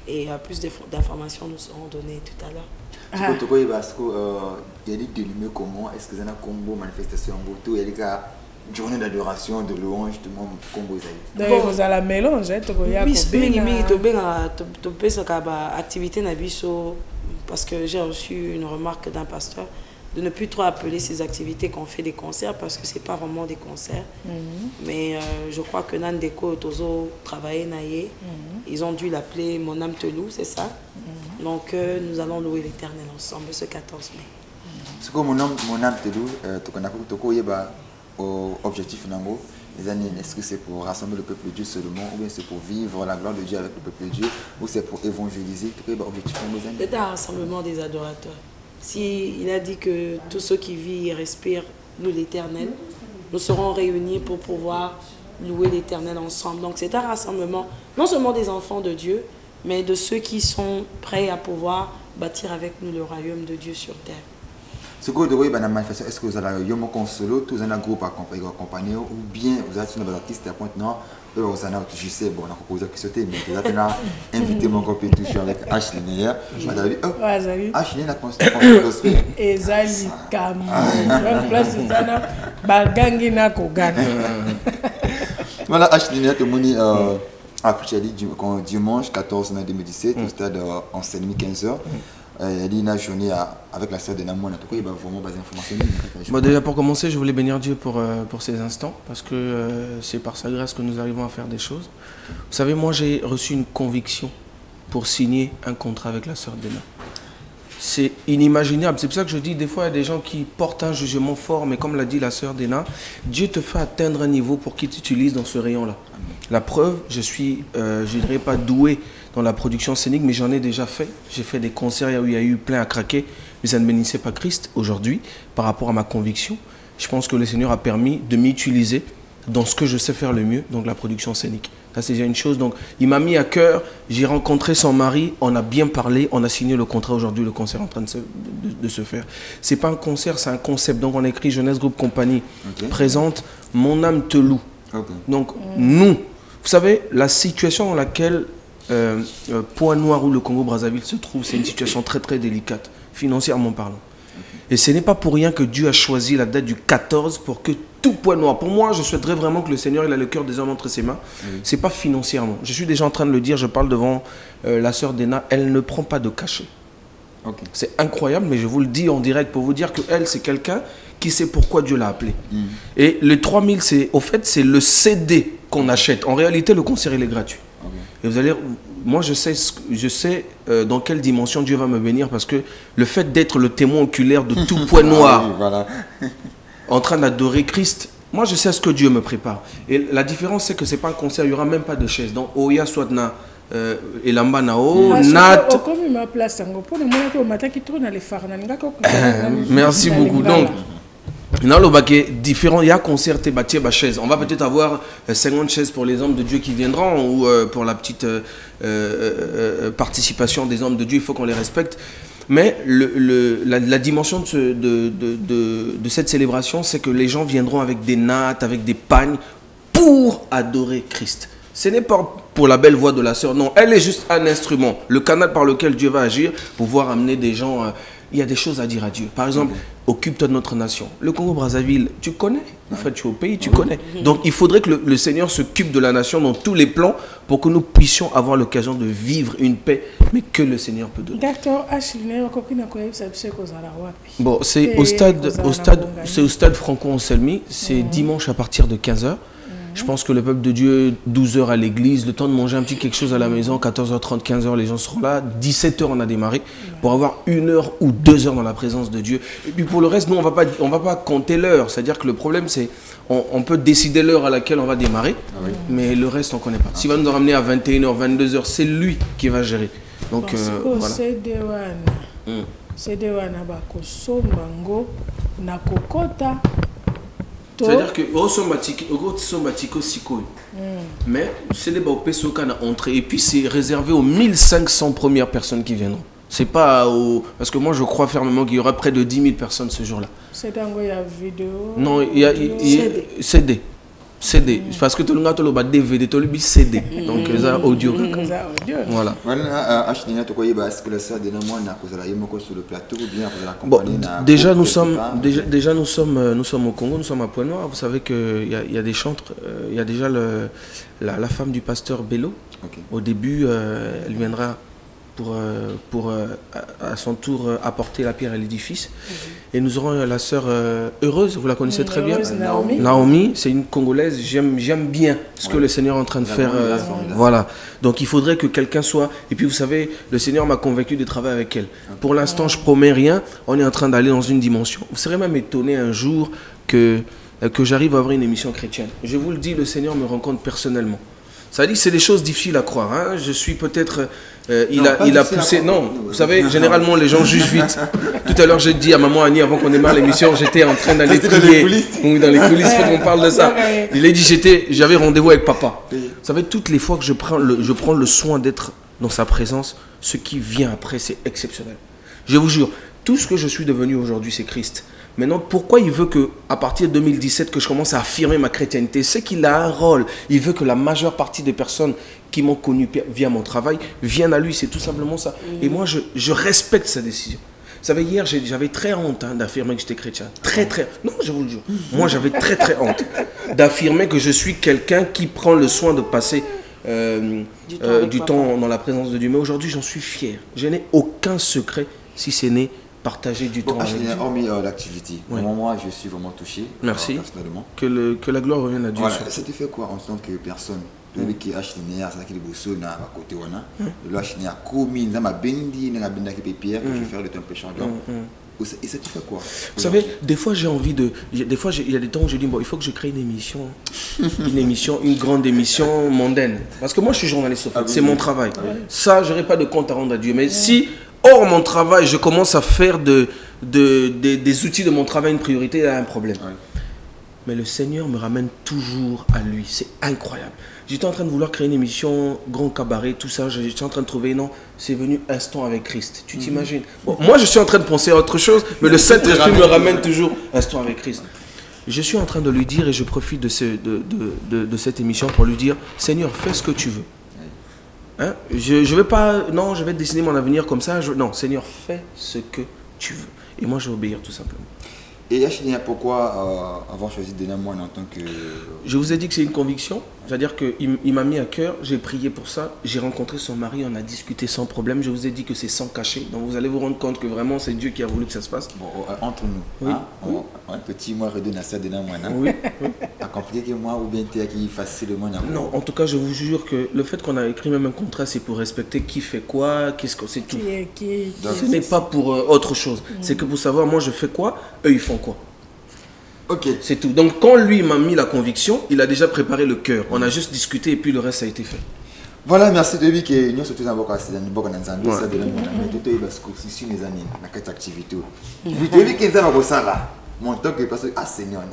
Speaker 3: Et plus d'informations nous seront données tout à l'heure.
Speaker 2: Il y a des dénommés comment est-ce que c'est un combo manifestation il y a des journée d'adoration, de louange, tout le monde combo.
Speaker 1: Donc vous avez la mélange,
Speaker 3: activité parce que j'ai reçu une remarque d'un pasteur de ne plus trop appeler ces activités qu'on fait des concerts parce que c'est pas vraiment des concerts. Mais je crois que Nandeko Tozo travaillait naïe. Ils ont dû l'appeler Mon âme te loue, c'est ça. Donc nous allons louer l'Éternel ensemble ce 14 mai.
Speaker 2: Ce que mon âme te loue, objectif est-ce que c'est pour rassembler le peuple de Dieu seulement ou bien c'est pour vivre la gloire de Dieu avec le peuple de Dieu ou c'est pour évangéliser?
Speaker 3: C'est un rassemblement des adorateurs. Il a dit que tous ceux qui vivent et respirent louent l'Éternel, nous serons réunis pour pouvoir louer l'Éternel ensemble. Donc c'est un rassemblement non seulement des enfants de Dieu, mais de ceux qui sont prêts à pouvoir bâtir avec nous le royaume de Dieu sur terre.
Speaker 2: Ce que vous avez dans la manifestation, est-ce que vous avez un solo, tous un groupe accompagné ou bien vous êtes un artiste à Pointe-Noire? Je sais, bon, on a proposé que c'était, mais vous avez invité mon compétition avec Ashley Neyer. Ashley a construit.
Speaker 1: Et Zali Kam. Bagangi na Kogana.
Speaker 2: Voilà, Ashley Neyer, tout le monde affiché dimanche 14 mai 2017 au stade en 15h. Il y a une journée avec la sœur de Namon. En tout cas, il va vraiment baser informations.
Speaker 4: Bon, déjà pour commencer, je voulais bénir Dieu pour ces instants parce que c'est par sa grâce que nous arrivons à faire des choses. Vous savez, moi j'ai reçu une conviction pour signer un contrat avec la sœur Dena. C'est inimaginable. C'est pour ça que je dis, des fois, il y a des gens qui portent un jugement fort, mais comme l'a dit la sœur Dena, Dieu te fait atteindre un niveau pour qu'il t'utilise dans ce rayon-là. La preuve, je suis, je dirais pas doué dans la production scénique, mais j'en ai déjà fait. J'ai fait des concerts où il y a eu plein à craquer, mais ça ne bénissait pas Christ. Aujourd'hui, par rapport à ma conviction, je pense que le Seigneur a permis de m'utiliser dans ce que je sais faire le mieux, donc la production scénique. Ça, c'est déjà une chose. Donc, il m'a mis à cœur. J'ai rencontré son mari. On a bien parlé. On a signé le contrat aujourd'hui. Le concert est en train de se faire. C'est pas un concert, c'est un concept. Donc, on a écrit Jeunesse Group Company présente Mon âme te loue. Donc, nous, vous savez, la situation dans laquelle Pointe-Noire ou le Congo-Brazzaville se trouve, c'est une situation très très délicate, financièrement parlant. Et ce n'est pas pour rien que Dieu a choisi la date du 14 pour que tout Pointe-Noire. Pour moi, je souhaiterais vraiment que le Seigneur il a le cœur des hommes entre ses mains. C'est pas financièrement. Je suis déjà en train de le dire, je parle devant la sœur Dena, elle ne prend pas de cachet. C'est incroyable, mais je vous le dis en direct pour vous dire qu'elle, c'est quelqu'un qui sait pourquoi Dieu l'a appelé. Et les 3000, au fait, c'est le CD qu'on achète. En réalité, le concert, il est gratuit. Et vous allez, moi, je sais dans quelle dimension Dieu va me bénir parce que le fait d'être le témoin oculaire de tout Pointe-Noire, en train d'adorer Christ, moi, je sais ce que Dieu me prépare. Et la différence, c'est que ce n'est pas un concert, il n'y aura même pas de chaise. Donc, Oya Swadna, Elamba Nao, Nat. Merci beaucoup. Donc, différent, il y a concert et chaise. On va peut-être avoir 50 chaises pour les hommes de Dieu qui viendront ou pour la petite participation des hommes de Dieu, il faut qu'on les respecte. Mais la dimension de cette célébration, c'est que les gens viendront avec des nattes, avec des pagnes pour adorer Christ. Ce n'est pas pour la belle voix de la sœur, non. Elle est juste un instrument, le canal par lequel Dieu va agir pour pouvoir amener des gens il y a des choses à dire à Dieu. Par exemple, occupe-toi de notre nation. Le Congo-Brazzaville, tu connais. En fait, tu es au pays, tu connais. Donc, il faudrait que le Seigneur s'occupe de la nation dans tous les plans pour que nous puissions avoir l'occasion de vivre une paix, mais que le Seigneur peut donner. Bon, c'est au stade Franco-Anselmi. C'est dimanche à partir de 15h. Je pense que le peuple de Dieu, 12h à l'église, le temps de manger un petit quelque chose à la maison, 14h30, 15h, les gens seront là. 17h, on a démarré pour avoir 1 heure ou 2 heures dans la présence de Dieu. Et puis pour le reste, nous, on va pas compter l'heure. C'est-à-dire que le problème, c'est on peut décider l'heure à laquelle on va démarrer, mais le reste, on ne connaît pas. S'il va nous ramener à 21h, 22h, c'est lui qui va gérer. Donc, voilà. C'est-à-dire que mais c'est les Baopeso qu'on a entré et puis c'est réservé aux 1500 premières personnes qui viendront. C'est pas parce que moi je crois fermement qu'il y aura près de 10 000 personnes ce jour-là.
Speaker 1: C'est dans la vidéo.
Speaker 4: Non, il y a CD. CD. Parce que tout le monde a le DVD, tout le monde CD. Donc, ça audio. Voilà. Bon, déjà nous sommes au Congo, nous sommes à Pointe-Noire. Vous savez qu'il y a des chantres. Il y a déjà la femme du pasteur Bello. Okay. Au début, elle viendra pour à son tour apporter la pierre à l'édifice. Et nous aurons la sœur Heureuse, vous la connaissez très bien. Naomi, c'est une Congolaise, j'aime bien ce que le Seigneur est en train de faire. Voilà, donc il faudrait que quelqu'un soit... Et puis vous savez, le Seigneur m'a convaincu de travailler avec elle. Pour l'instant, je promets rien, on est en train d'aller dans une dimension. Vous serez même étonné un jour que j'arrive à avoir une émission chrétienne. Je vous le dis, le Seigneur me rencontre personnellement. Ça dit que c'est des choses difficiles à croire. Hein. Je suis peut-être... il a poussé... Non, vous savez, généralement, les gens jugent vite. Tout à l'heure, j'ai dit à maman Annie, avant qu'on démarre l'émission, j'étais en train d'aller prier. Oui, dans les coulisses, il faut qu'on parle de ça. Il a dit, j'avais rendez-vous avec papa. Vous savez, toutes les fois que je prends le soin d'être dans sa présence, ce qui vient après, c'est exceptionnel. Je vous jure, tout ce que je suis devenu aujourd'hui, c'est Christ. Maintenant, pourquoi il veut que, à partir de 2017, que je commence à affirmer ma chrétienté? C'est qu'il a un rôle. Il veut que la majeure partie des personnes qui m'ont connu via mon travail viennent à lui. C'est tout simplement ça. Et moi, je respecte sa décision. Vous savez, hier, j'avais très honte d'affirmer que j'étais chrétien. Non, je vous le jure. Moi, j'avais très honte d'affirmer que je suis quelqu'un qui prend le soin de passer du temps dans la présence de Dieu. Mais aujourd'hui, j'en suis fier. Je n'ai aucun secret si ce n'est partager du temps avec Dieu.
Speaker 2: Hormis l'activité, moi je suis vraiment touché.
Speaker 4: Merci.
Speaker 2: Personnellement.
Speaker 4: Que la gloire revienne à Dieu.
Speaker 2: Voilà. Ça te fait quoi en tant que personne? Qui a acheté une ça qui est beau na à côté wana. Le acheté a commis na ma bendi na benda qui pierre que je vais faire le temps péchant. Et ça te fait quoi?
Speaker 4: Vous savez, des fois j'ai envie de... Des fois il y a des temps où je dis, bon, il faut que je crée une émission, une grande émission mondaine. Parce que moi je suis journaliste, c'est mon travail. Ça, je n'aurai pas de compte à rendre à Dieu. Mais si... Hors mon travail, je commence à faire des outils de mon travail une priorité, il y a un problème. Mais le Seigneur me ramène toujours à lui. C'est incroyable. J'étais en train de vouloir créer une émission, grand cabaret, tout ça. J'étais en train de trouver, non, c'est venu instant avec Christ. Tu t'imagines? Bon, moi, je suis en train de penser à autre chose, mais le Saint-Esprit me ramène toujours instant avec Christ. Je suis en train de lui dire, et je profite de cette émission pour lui dire, Seigneur, fais ce que tu veux. Hein? Je vais pas, non, je vais dessiner mon avenir comme ça. Non, Seigneur, fais ce que tu veux. Et moi, je vais obéir tout simplement.
Speaker 2: Et Yachnia, pourquoi avoir choisi Dena Moine en tant que...
Speaker 4: Je vous ai dit que c'est une conviction. C'est-à-dire qu'il m'a mis à cœur, j'ai prié pour ça. J'ai rencontré son mari, on a discuté sans problème. Je vous ai dit que c'est sans cacher. Donc vous allez vous rendre compte que vraiment c'est Dieu qui a voulu que ça se fasse.
Speaker 2: Bon, entre nous,
Speaker 4: oui.
Speaker 2: Hein, un petit moi redonne à ça Dena Moine.
Speaker 4: Oui.
Speaker 2: À compliqué que moi ou bien tu qui facilement.
Speaker 4: Non, en tout cas, je vous jure que le fait qu'on a écrit même un contrat, c'est pour respecter qui fait quoi, qu'est-ce que c'est tout. Ce n'est pas pour autre chose. C'est que pour savoir, moi je fais quoi, eux ils font quoi.
Speaker 2: Ok.
Speaker 4: C'est tout. Donc quand lui m'a mis la conviction, il a déjà préparé le cœur. On a juste discuté et puis le reste a été fait.
Speaker 2: Voilà, merci de lui que nous sommes tous en boka c'est boka na Zambie ça de la mais tout est parce que si les années na quatre activités. Lui de lui que ça va ça là. Mon temps que parce que ah Seigneur,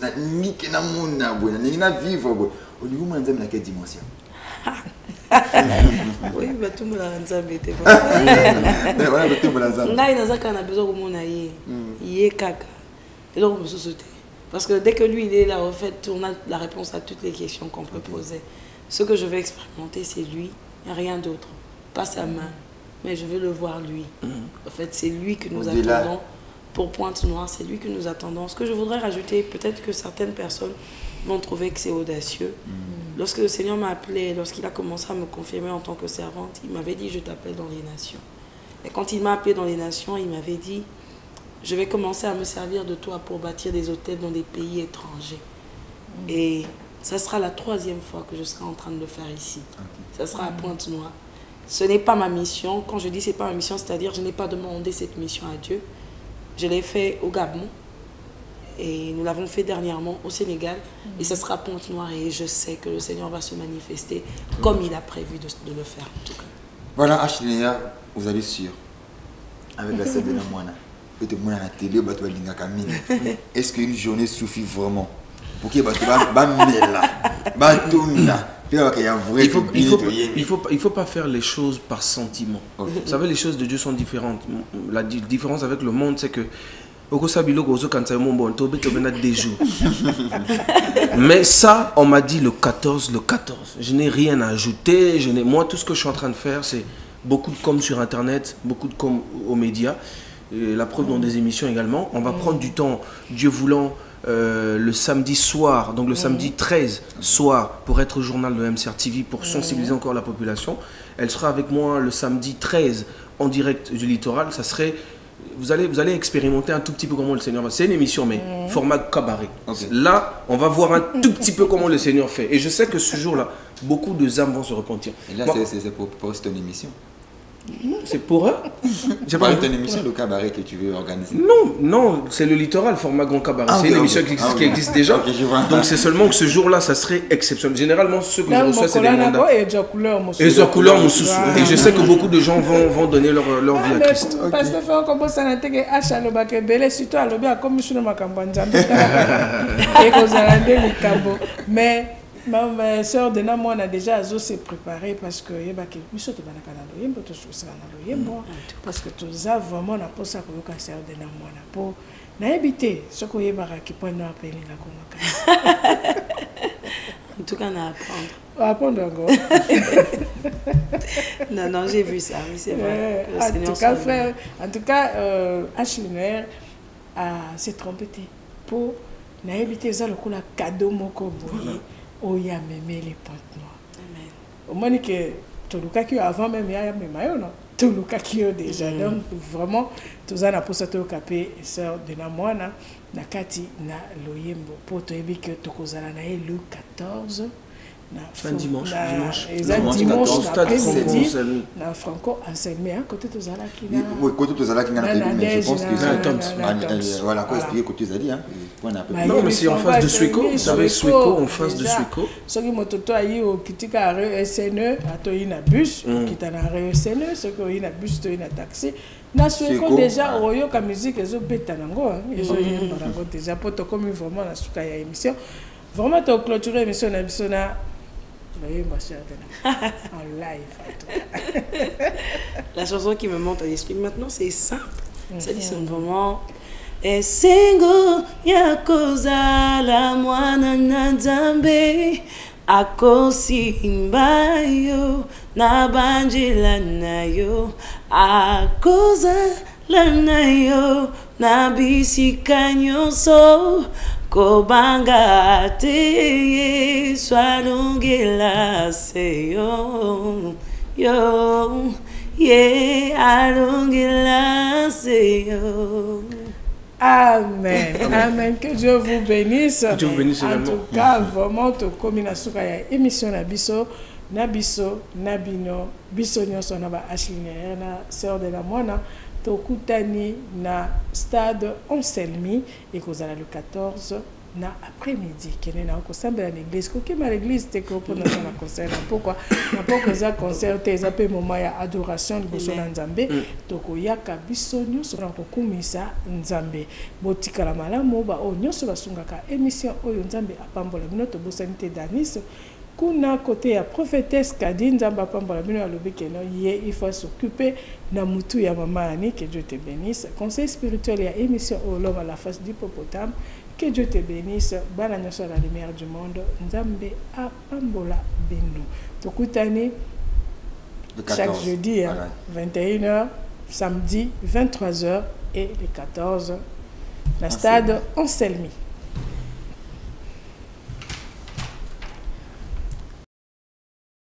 Speaker 2: na ni que na mona bona, ni na vivre bo. Au niveau moi Nzambe na quelle dimension?
Speaker 3: Oui, bah tout le monde a Nzambe te
Speaker 2: ba. Voilà, tout le monde a Nzambe.
Speaker 3: Ngai nazaka na besoin ko mona yé kaka. Et donc, on me sauter. Parce que dès que lui, il est là, en fait, on a la réponse à toutes les questions qu'on peut poser. Ce que je vais expérimenter, c'est lui, et rien d'autre. Pas sa main, mais je veux le voir lui. En fait, c'est lui que nous
Speaker 2: Au-delà.
Speaker 3: attendons pour Pointe-Noire, c'est lui que nous attendons. Ce que je voudrais rajouter, peut-être que certaines personnes vont trouver que c'est audacieux. Lorsque le Seigneur m'a appelé, lorsqu'il a commencé à me confirmer en tant que servante, il m'avait dit, je t'appelle dans les nations. Et quand il m'a appelé dans les nations, il m'avait dit, je vais commencer à me servir de toi pour bâtir des hôtels dans des pays étrangers. Et ça sera la 3e fois que je serai en train de le faire ici. Ça sera à Pointe-Noire. Ce n'est pas ma mission. Quand je dis c'est pas ma mission, c'est-à-dire je n'ai pas demandé cette mission à Dieu. Je l'ai fait au Gabon. Et nous l'avons fait dernièrement au Sénégal. Et ça sera à Pointe-Noire. Et je sais que le Seigneur va se manifester comme il a prévu de le faire. En tout cas.
Speaker 2: Voilà, Ashlinéa, vous allez sûr. Avec la scène de la moine. Peut-être à la télé, est-ce qu'une journée suffit vraiment pour qu'il y ait
Speaker 4: il faut pas faire les choses par sentiment. Vous savez, les choses de Dieu sont différentes. La différence avec le monde, c'est que des jours. Mais ça, on m'a dit le 14. Je n'ai rien à ajouter. Moi, tout ce que je suis en train de faire, c'est beaucoup de com sur Internet, beaucoup de com aux médias. Et la preuve dans des émissions également. On va prendre du temps, Dieu voulant, le samedi soir, donc le samedi 13 soir, pour être au journal de MCR TV, pour sensibiliser encore la population. Elle sera avec moi le samedi 13 en direct du littoral. Ça serait, vous allez expérimenter un tout petit peu comment le Seigneur va. C'est une émission, mais format cabaret. Là, on va voir un tout petit peu comment le Seigneur fait. Et je sais que ce jour-là, beaucoup de âmes vont se repentir.
Speaker 2: Et là, c'est pour cette émission.
Speaker 4: C'est pour eux.
Speaker 2: C'est pas une émission de cabaret que tu veux organiser.
Speaker 4: Non, c'est le littoral, format grand cabaret. C'est une émission qui existe déjà. Donc c'est seulement que ce jour-là, ça serait exceptionnel. Généralement, ceux que je reçois, c'est des mandats. Et je sais que beaucoup de gens vont donner leur vie à Christ.
Speaker 1: Parce que faire comme ça, surtout à l'objet, comme je suis dans ma campagne, mais ma soeur de Namo a déjà s'est préparée parce que parce que tout ça vraiment n'a pas ça que le cancer de Namo pour n'habiter ce que y qui peut nous appeler la
Speaker 3: En tout cas, on a à
Speaker 1: apprendre encore.
Speaker 3: non, j'ai vu ça, mais c'est vrai.
Speaker 1: En tout cas, Ashlinéa s'est trompé pour n'habiter ça le coup la cadeau moko boye. Oya mémé les Pointe-Noire. Amen. Au moins que tout le cas qui avant même il y a même non. Tout le cas qui déjà donc vraiment tout ça n'a pas ça au capé sœur de la moine na kati na loyembo pour te dire que to kozala na le 14
Speaker 4: fin dimanche
Speaker 1: après-midi na Franco enseigné à côté de Zala qui na
Speaker 2: côté de Zala qui na mais je pense que voilà quoi expliquer côté Zali hein
Speaker 4: non mais c'est en face de Sueco, vous savez Sueco en face de Sueco
Speaker 1: ce qui mototo ayi au kitika SNE atoyi na bus kita na SNE ce que yi na bus to yi na taxi na Sueco déjà oyo ka musique ezo beta nango ezo yemba nango déjà pour to comme vraiment na suka ya émission vraiment to clôturer émission na bisona en live.
Speaker 3: La chanson qui me monte à l'esprit maintenant, c'est simple. Ça dit simplement et singo ya koza la mwana na Nzambe akosimba yo na banjila na yo akoza la na yo na bisika nyonso Kobanga te swalungila se yo alungila se yo.
Speaker 1: Amen. Amen. Que Dieu vous bénisse.
Speaker 4: Que Dieu vous bénisse
Speaker 1: en tout cas, vraiment, to combinaison ya émission na biso nabino biso nyonso na ba Ashlinéa na sœur de la moine. Tokutani na stade Anselmi et kozala le 14 na après-midi kene na kosambela na l'église kokima l'église te ko pona na concert pourquoi na poko za concert te za pe moment ya adoration liboso na Nzambe tokoyaka biso nyonso na kokumisa Nzambe botikala malamu ba o nyonso basungaka émission oyo Nzambe apambola bino to bosani te Danis kuna côté ya prophétesse Kadine Nzamba pambola bino alobi keno ye il faut s'occuper na mutu ya mama Annie, que Dieu te bénisse. Conseil spirituel ya émission l'homme à la face d'hippopotame, que Dieu te bénisse. Bana nyonso la lumière du monde Nzambe apambola bino tokutani
Speaker 2: De
Speaker 1: chaque
Speaker 2: 14.
Speaker 1: jeudi, hein, 21h, samedi 23h et les 14 le stade Anselmi.